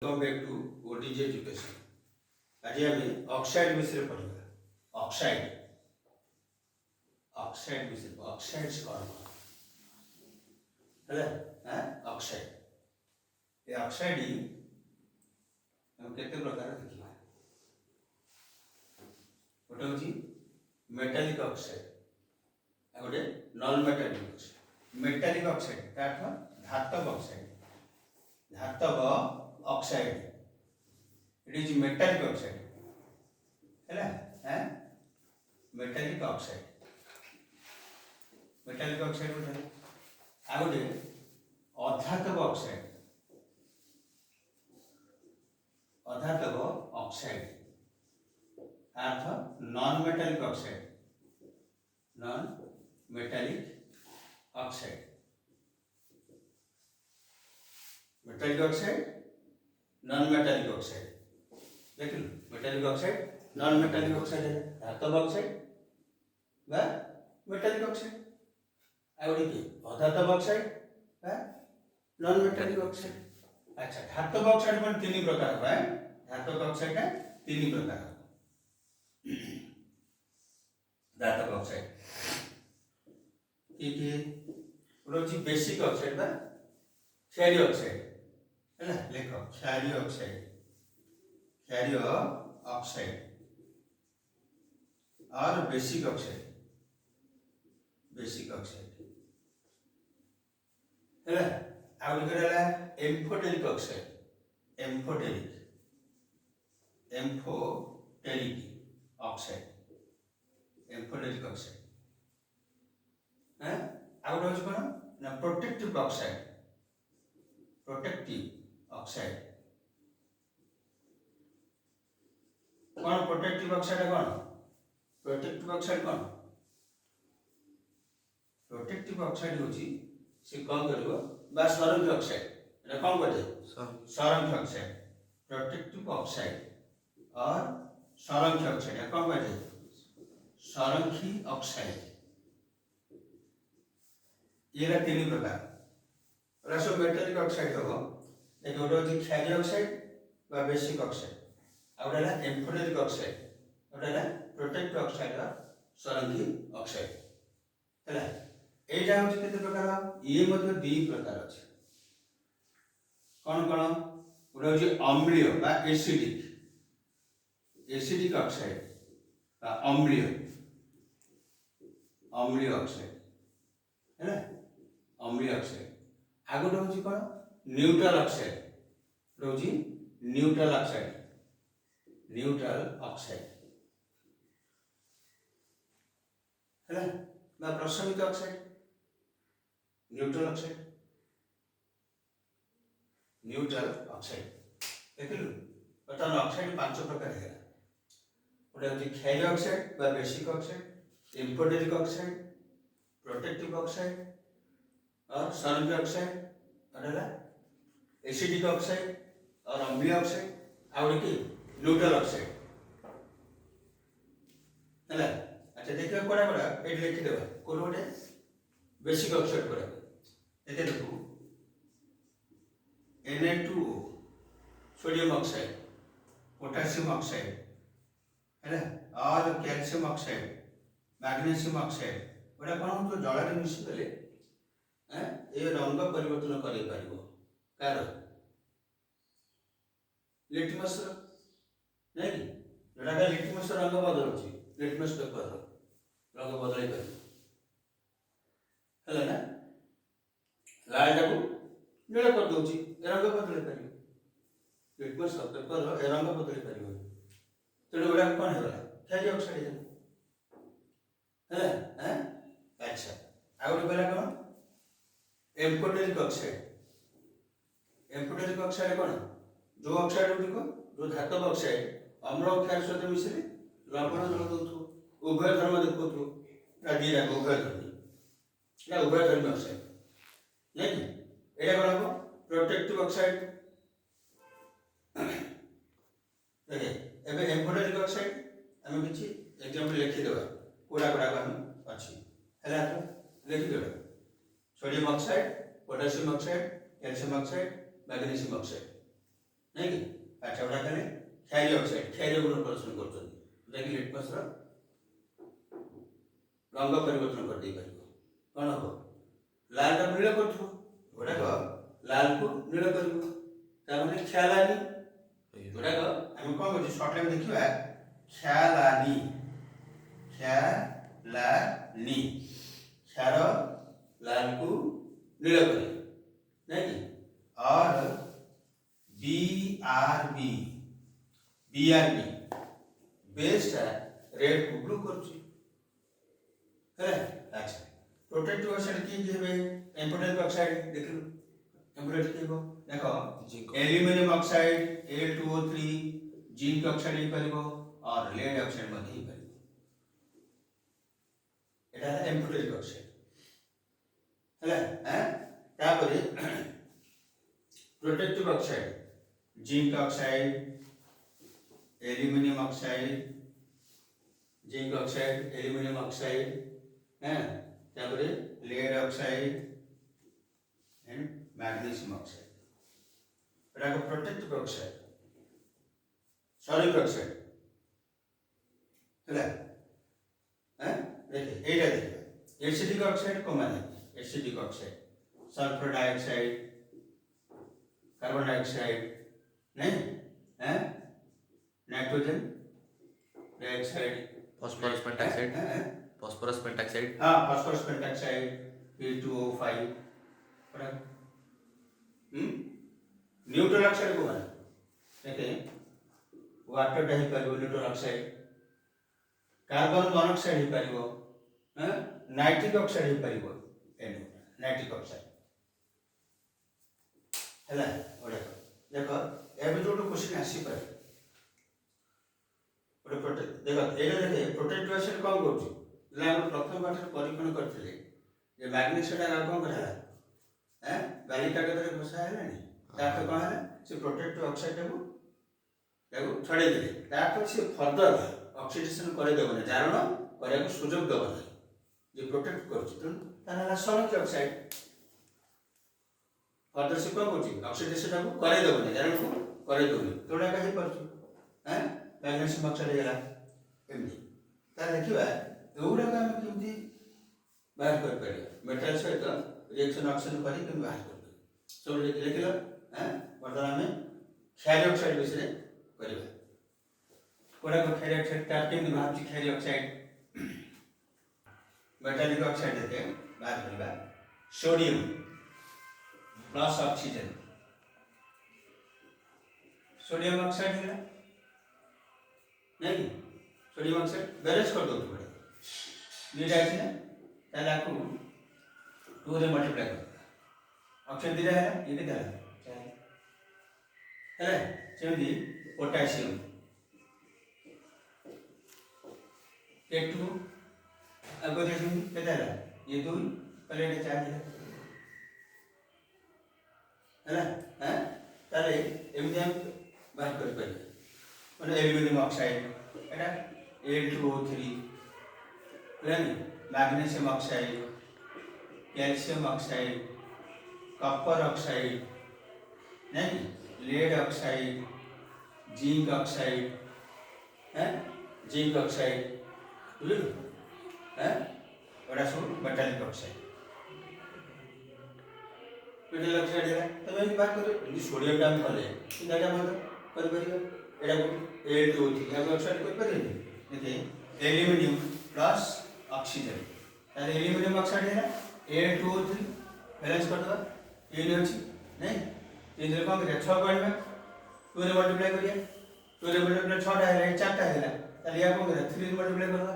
Welcome back to OTG education. आज आम oxide विषय पढ़ा। ऑक्साइड ऑक्साइड विषय ऑक्साइड्स कौन है ऑक्साइड। ये ऑक्साइड हम केते प्रकार देखिबा। गोटे होची मेटालिक ऑक्साइड आ गोटे non metallic oxide. Metallic oxide का अर्थ धातव ऑक्साइड। धातव oxide it is metallic oxide है मेटालिक ऑक्साइड। मेटालिक ऑक्साइड गोटे आ गोटे अधातव ऑक्साइड। अधातव ऑक्साइड अर्थ non metallic oxide. Non metallic oxide metallic oxide non metallic oxide. देख लो metallic oxide non metallic oxide है धातव ऑक्साइड बा मेटालिक ऑक्साइड। आ गोटे की अधातव ऑक्साइड बा नॉन मेटालिक ऑक्साइड। अच्छा धातव ऑक्साइड पर तीन प्रकार है। धातव ऑक्साइड है तीन प्रकार। धातव ऑक्साइड की रोची बेसिक ऑक्साइड बा क्षारीय ऑक्साइड है लेख क्षारीय ऑक्साइड। क्षारीय ऑक्साइड और बेसिक ऑक्साइड। बेसिक ऑक्साइड है amphoteric oxide. Amphoteric oxide amphoteric oxide है। आउ गोटे कौन ना प्रोटेक्टिव ऑक्साइड। प्रोटेक्टिव ऑक्साइड कौन प्रोटेक्टिव ऑक्साइड कौन प्रोटेक्टिव ऑक्साइड कौन प्रोटेक्टिव ऑक्साइड होची से कौन करिवो बा सरंखी ऑक्साइड एटा कौन कहते सरंखी ऑक्साइड। प्रोटेक्टिव ऑक्साइड और सरंखी ऑक्साइड एटा कौन कहते सरंखी ऑक्साइड। ये तीन प्रकार सब मेटालिक ऑक्साइड हो। एक गोटे होची क्षारीय ऑक्साइड बा बेसिक ऑक्साइड आ गोटे है एम्फोटेरिक ऑक्साइड गोटे है प्रोटेक्टिव ऑक्साइड और सरंखी ऑक्साइड है। एटा होची केते प्रकार ये मध्ये दी प्रकार अछि। कौन कौन गोटे होची अम्लीय बा एसिडिक ऑक्साइड बा अम्लीय अम्लीय ऑक्साइड है अम्लीय ऑक्साइड। आगोटे होची कौन न्यूट्रल ऑक्साइड होची न्यूट्रल ऑक्साइड। न्यूट्रल ऑक्साइड है ना प्रशमित oxide. Neutral oxide neutral oxide देखिलु बर्तमान ऑक्साइड पांच प्रकार है। गोटे होची क्षारीय ऑक्साइड बा basic oxide amphoteric oxide protective oxide और सरंखी ऑक्साइड और एसिडिक ऑक्साइड और अम्लीय ऑक्साइड आ गोटे की न्यूट्रल ऑक्साइड है। अच्छा देखिए कोड़ा कोड़ा ये लिखि देबा कोन गोटे बेसिक ऑक्साइड कोड़ा एते देखू Na2O sodium oxide potassium oxide है और कैल्शियम ऑक्साइड मैग्नीशियम ऑक्साइड गोटा कौन तो जल में मिसी गले ये रंग परिवर्तन कर पारिबो कार लिटमस नहीं कि जोटा लिटमस रंग बदलुची लिटमस पेपर रंग बदल पार है ना लाल टाकू नील कर दूची रंग बदल पार लिटमस पेपर रंग बदल पार तेणु गोटा कौन है क्षारीय ऑक्साइड है। अच्छा आ गोटे कहला कौन एम्फोटेरिक ऑक्साइड। एम्फोटेरिक ऑक्साइड कौन जो ऑक्साइड गुड़िक जो धातव ऑक्साइड अम्ल क्षार सहित मिसिले लवण जल दौथु उभय धर्म देखु दीटा उभय धर्मी उभय धर्मी ऑक्साइड नहीं कि ये कौन हम प्रोटेक्टिव ऑक्साइड देखे एबे एम्फोटेरिक ऑक्साइड आम किसी एग्जांपल लिखिदेवा कोड़ा कोड़ा हम अच्छी है लिखिदेवा sodium oxide potassium oxide calcium oxide magnesium oxide नहीं कि अच्छा उड़ा कले क्षारीय ऑक्साइड क्षारीय गुण प्रदर्शन करछन देखि लिटमस रो रंग परिवर्तन कर दे परिबो कोन हो लाल टा नील करथो गोटा को लाल को नील करबो ता माने ख्यालानी गोटा को हम कोन करछ शॉर्ट टाइम देखिबा ख्यालानी ख्यालानी क्षार लाल को नील करे नहीं और बीआरबी बेस्ट है रेड को ब्लू करछ है अच्छा प्रोटेक्टिव ऑक्साइड की जेबे एम्फोटेरिक ऑक्साइड देख लो एम्फोटेरिक केबो देखो aluminium oxide Al2O3 zinc oxide ही परिबो और लेड ऑक्साइड मध्ये ही परिबो एटा एम्फोटेरिक ऑक्साइड हला हैं तापरे protective oxide zinc oxide aluminium oxide zinc oxide aluminium oxide हैं तापरे lead oxide and magnesium oxide एटा को प्रोटेक्टिव ऑक्साइड सॉलिड ऑक्साइड हला हैं देखिए एटा देखिए एसिडिक ऑक्साइड को माने acidic oxide sulphur dioxide carbon dioxide नहीं है nitrogen dioxide phosphorus pentaxide phosphorus pentaxide हाँ phosphorus pentaxide P2O5 बराबर न्यूट्रल ऑक्साइड को माने देखिए वाटर टा ही परिबो न्यूट्रल ऑक्साइड कार्बन मोनोऑक्साइड ही परिबो हैं नाइट्रिक ऑक्साइड ही परिबो नाइट्रिक ऑक्साइड हला ओडा देखो एबे जोटो क्वेश्चन आसी पर ओडा प्रोटेक्ट देखो एटा देखे प्रोटेक्टिव ऑक्साइड कम करछ ले हम प्रथम पाठ परीक्षण करथिले जे मैग्नीशियम टा कम करला हैं गाली कागज रे घोषा हैला नि ताको कोन हैला से प्रोटेक्टिव ऑक्साइड को देखो छडे दिले ताको से फर्दर ऑक्सीडेशन करे देबो ने कारण करे को सुयोग देबो ने जे प्रोटेक्ट करछ त ताला सल्फर ऑक्साइड फर्दर से कौन करछि ऑक्सीडेशन को करे देबो ने कारण को करे देबो तोडा काहे परछु हैं मैग्नीशियम ऑक्साइड गेला एमनी ता देखिबा एउडा का हम केमती बाहर कर परिया मेटल सहित रिएक्शन ऑक्सीजन करी के बाहर कर सब देखिलो हैं वर्तमान में क्षारीय ऑक्साइड विषय करिबा कोडा को क्षारीय ऑक्साइड ता केमती बाहर छि क्षारीय ऑक्साइड मेटालिक ऑक्साइड देते बाहर करिबा sodium plus oxygen sodium oxide है नहीं सोडियम ऑक्साइड बैलेंस कर दो थोड़ा नीड है ना ताला को 2 रे मल्टीप्लाई कर ऑक्सीजन दिला है ये भी दिला है जेमदी पोटेशियम K2 अब देखिए कितना है ये 2 पहले के चार्ज है है ना हैं ताले एमडीएम बात कर पाए माने एल्युमिनियम ऑक्साइड एटा Al2O3 plus magnesium oxide calcium oxide copper oxide नहीं लेड ऑक्साइड जिंक ऑक्साइड हैं जिंक ऑक्साइड बुझलो हैं बड़ा सब मेटालिक ऑक्साइड मेटल ऑक्साइड है तबे हम बात करो यदि सोडियम डाम कले इनटा मतलब कर परियो एडा Al2O3 हम ऑक्साइड कर परियो देखिए एल्युमिनियम प्लस ऑक्सीजन ताले एल्युमिनियम ऑक्साइड है ना Al2O3 बैलेंस कर दो ये नहीं अछि नहीं ये देखो हम 6 पॉइंट में 2 रे मल्टीप्लाई करिए 2 रे मल्टीप्लाई 6 टा है 4 टा है ताले या को 3 रे मल्टीप्लाई कर दो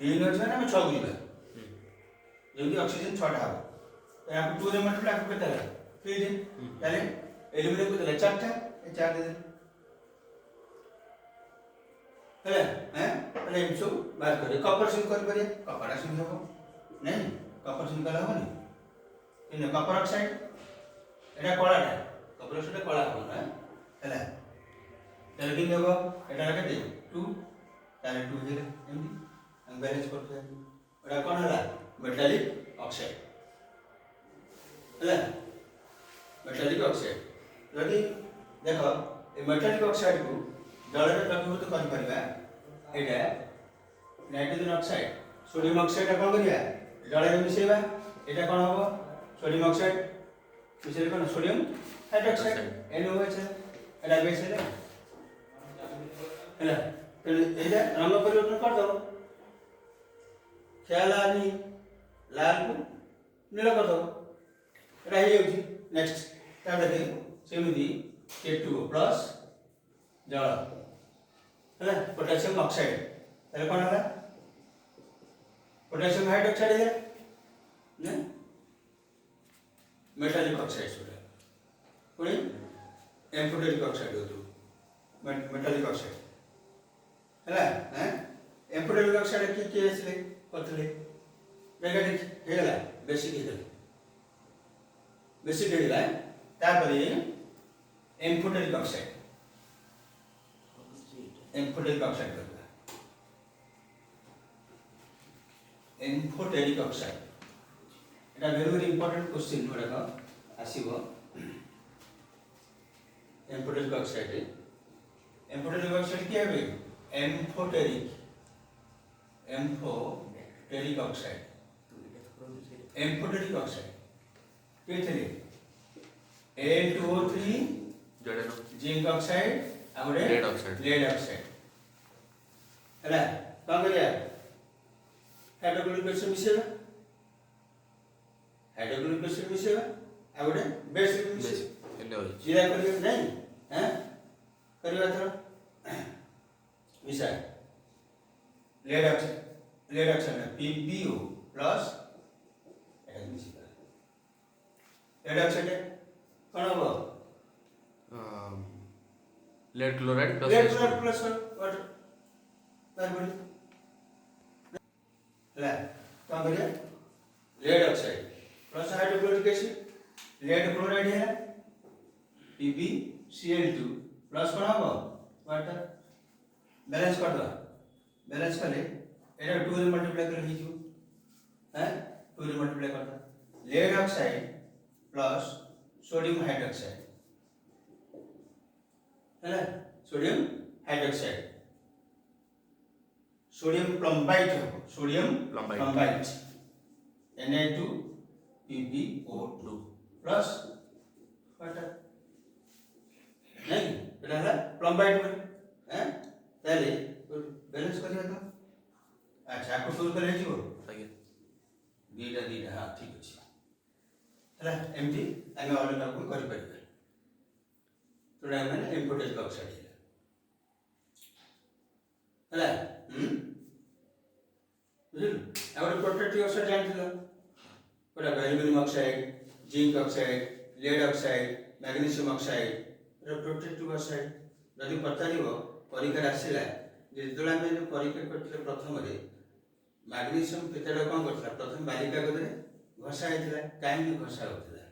3 अछि ना हम 6 गुणिबा जल्दी ऑक्सीजन 6 टा हो तो यहाँ 2 रे मल्टीप्लाई करके कितना है 3 दिन ताले एल्युमिनियम को कितना 4 टा ये 4 दे है हैं ताले हम सब बात करिए कॉपर सिंक कर परिए कॉपर सिंक हो नहीं कॉपर सिंक कला हो नहीं in copper oxide Etah कलाटा copper oxide कला हो ना हैला ताले किन देबो एटा केते 2 ताले 2 दे एमडी हम बैलेंस करते हैं एटा कोन हला मेटालिक ऑक्साइड है मेटालिक ऑक्साइड यदि देखो ए मेटालिक ऑक्साइड को जल रे द्रवीभूत कर परिबा एटा नाइट्रोजन ऑक्साइड सोडियम ऑक्साइड का करिया जल रे मिसेबा एटा कोन हबो सोडियम ऑक्साइड मिसेले कोन सोडियम हाइड्रोक्साइड NaOH एटा बेस है एटा रंग परिवर्तन कर दो ख्याल आनी लाल को नीला कर दो एटा हे होची नेक्स्ट ता देखि सेमिति K2O प्लस जल है पोटेशियम ऑक्साइड ताले कोन होला पोटेशियम हाइड्रोक्साइड है ने मेटालिक ऑक्साइड सोडा कोनी एम्फोटेरिक ऑक्साइड होतो मेटालिक ऑक्साइड है एम्फोटेरिक ऑक्साइड की असले पतले बेगडी हेला बेसिक हेला तापरे एम्फोटेरिक ऑक्साइड करला एम्फोटेरिक ऑक्साइड एटा वेरी इंपोर्टेंट क्वेश्चन पड़ेगा आसीबो एम्फोटेरिक ऑक्साइड क्या है एम्फोटेरिक ऑक्साइड केतले A2O3 जिंक ऑक्साइड आउडे लेड ऑक्साइड हैला का करिया हाइड्रोक्लोरिक एसिड मिसेबा आउडे बेस NaOH जीरा करिया नहीं हैं करिया तो मिसा lead oxide PbO plus lead oxide कोन हो lead chloride plus lead H2O. Chloride plus water carbon ला का करिया lead oxide plus hydrochloric acid lead chloride है PbCl2 प्लस कोन हो वाटर बैलेंस कर दो बैलेंस करे एटा 2 रे मल्टीप्लाई कर लीजो हैं 2 रे मल्टीप्लाई कर दो lead oxide plus sodium hydroxide है सोडियम हाइड्रोक्साइड सोडियम प्लम्बाइट हो सोडियम प्लम्बाइट Na2PbO2 प्लस वाटर नहीं एटा है प्लम्बाइट हैं ताले बैलेंस करिया तो अच्छा को सोल्व कर लेजियो आगे दीटा हां ठीक अछि हला एमटी आमे अलग को करि परिबे तोरा माने एम्फोटेरिक ऑक्साइड हला बुझिल आउर प्रोटेक्टिव ऑक्साइड जानथिलो पूरा aluminium oxide zinc oxide lead oxide magnesium oxide protective oxide जदि पचारिबो परीक्षा आसिला जेतला में जो परीक्षा करथिले प्रथम रे मैग्नीशियम पेटाडो कोन करथला प्रथम बाली कागजरे घषा हेतला काहे घषा होतला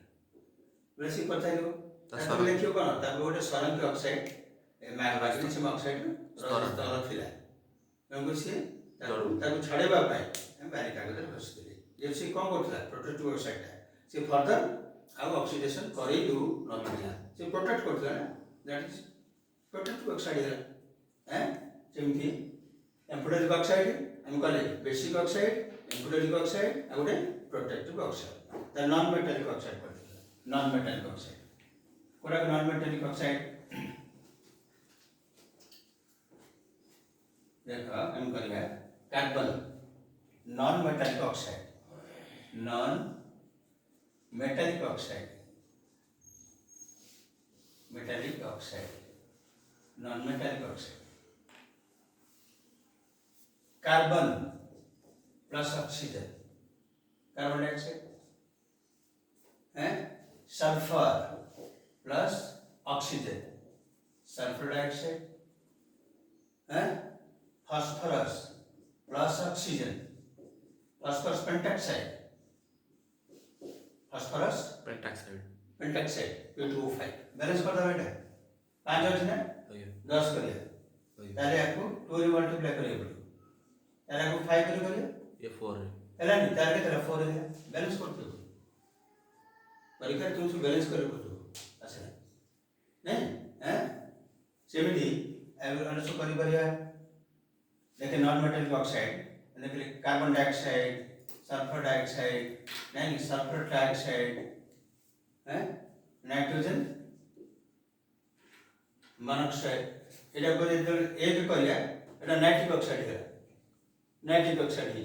बेसी पचारिबो ताको लेखियो कोन ताको गोटे सरंकी ऑक्साइड मैग्नीशियम ऑक्साइड स्तर थिला नंबर से ताको छडेबा पाए हम बाली कागजरे घषिले जे से कोन करथला प्रोटेक्टिव ऑक्साइड से फर्दर आउ ऑक्सीडेशन करै दु नथिला से प्रोटेक्ट करथला ना दैट इज प्रोटेक्टिव ऑक्साइड हैं जेमती एम्फोटेरिक ऑक्साइड हम कहले बेसिक ऑक्साइड एम्फोटेरिक ऑक्साइड आ गोटे protective oxide the non metallic oxide कहले नॉन मेटालिक ऑक्साइड कोरा नॉन मेटालिक ऑक्साइड देखो हम कहले carbon non metallic oxide non metallic oxide non metallic oxide carbon plus oxygen carbon dioxide हैं sulphur plus oxygen sulphur dioxide हैं phosphorus plus oxygen phosphorus pentoxide pentoxide P2O5 balance कर दो बेटा 5 अछि ना 10 करिया ताले आपको 2 रे मल्टीप्लाई करिया पड़ो ताले आपको 5 करिया ये 4 है हैला नहीं ताले के तरफ 4 है बैलेंस करते हो परीक्षा तुम से बैलेंस करे पड़ो अच्छा नहीं हैं सेमिति अनुसो करि परिया देखे नॉन मेटालिक ऑक्साइड देखे कार्बन डाइऑक्साइड सल्फर डाइऑक्साइड नहीं सल्फर डाइऑक्साइड है नाइट्रोजन मोनोऑक्साइड एटा को एक करिया एटा नाइट्रिक ऑक्साइड है नाइट्रिक ऑक्साइड है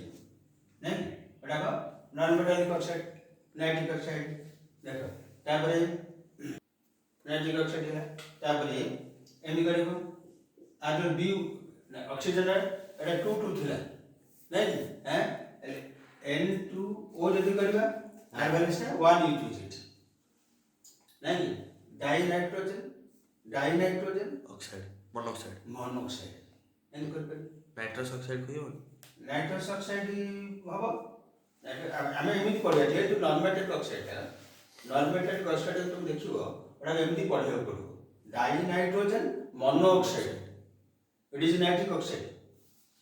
नहीं एटा को non metallic oxide nitric oxide देखो तापरे नाइट्रिक ऑक्साइड है तापरे एमि करबो आ जो बी ऑक्सीजन एटा 2 थिला नहीं हैं N2O जदि करबा आर बैलेंस 1 यूज इट नहीं डाइनाइट्रोजन ऑक्साइड मोनोऑक्साइड एन कर नाइट्रस ऑक्साइड कहियो नाइट्रस ऑक्साइड हबो आमे एमिति पढिया जे तो नॉन मेटालिक ऑक्साइड है नॉन मेटालिक ऑक्साइड तुम देखियो ओडा एमिति पढियो पड़ो dinitrogen monoxide it is nitric oxide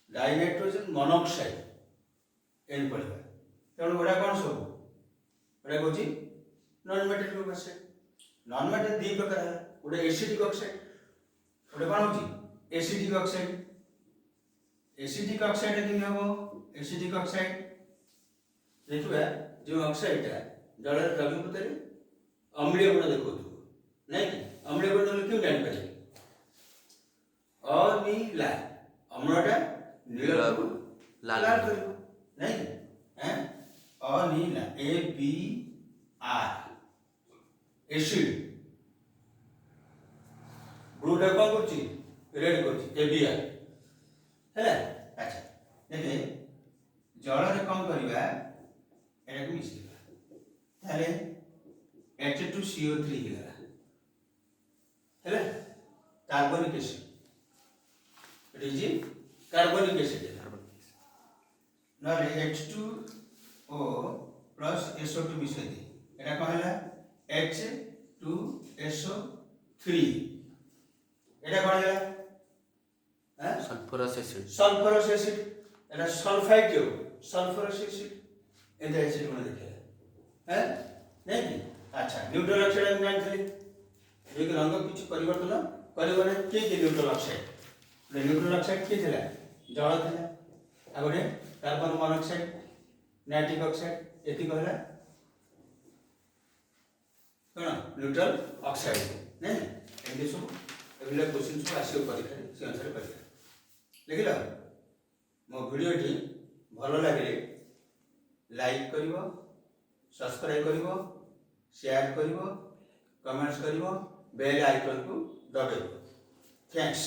dinitrogen monoxide एन पढिबा तेणु ओडा कोन सब ओडा कोची non metallic oxide non metallic दी प्रकार है ओडा एसिडिक ऑक्साइड ओडा कोन होची एसिडिक ऑक्साइड कि हबो एसिडिक ऑक्साइड देखिबा जो ऑक्साइड ता जल द्रव्यपत रे अम्लीय गुण देखो नहीं कि अम्लीय गुण तो क्यों जान पाए अनीला अम्लटा नीला लाल करियो नहीं हैं अनीला ए बी आर एसिड ब्लू टा कोन करछि रेड करछि ए बी आर है अच्छा देखे जल रे कम करबा एटा को मिसिबा ताले H2CO3 हिला है कार्बनिक एसिड इट इज कार्बनिक एसिड नले H2O प्लस SO2 मिसै दे एटा कहला H2SO3 एटा कहला हैं सल्फरस एसिड एटा सल्फाइड जो सल्फरस एसिड एटा एसिड कोन देखे हैं नहीं कि अच्छा न्यूट्रल ऑक्साइड हम जानथले एक रंग किछ परिवर्तन करबने के न्यूट्रल ऑक्साइड न्यूट्रल ऑक्साइड के थिला जल थिला आ गोटे कार्बन मोनोऑक्साइड नाइट्रिक ऑक्साइड एति कहला कोन न्यूट्रल ऑक्साइड नहीं एमि सब एबिला क्वेश्चन सब आसियो परीक्षा से अनुसार परीक्षा लिखिला मो वीडियो टी भलो लागे लाइक करिवो सब्सक्राइब करिवो शेयर करिवो कमेंट्स करिवो बेल आइकन को दबाइवो थैंक्स।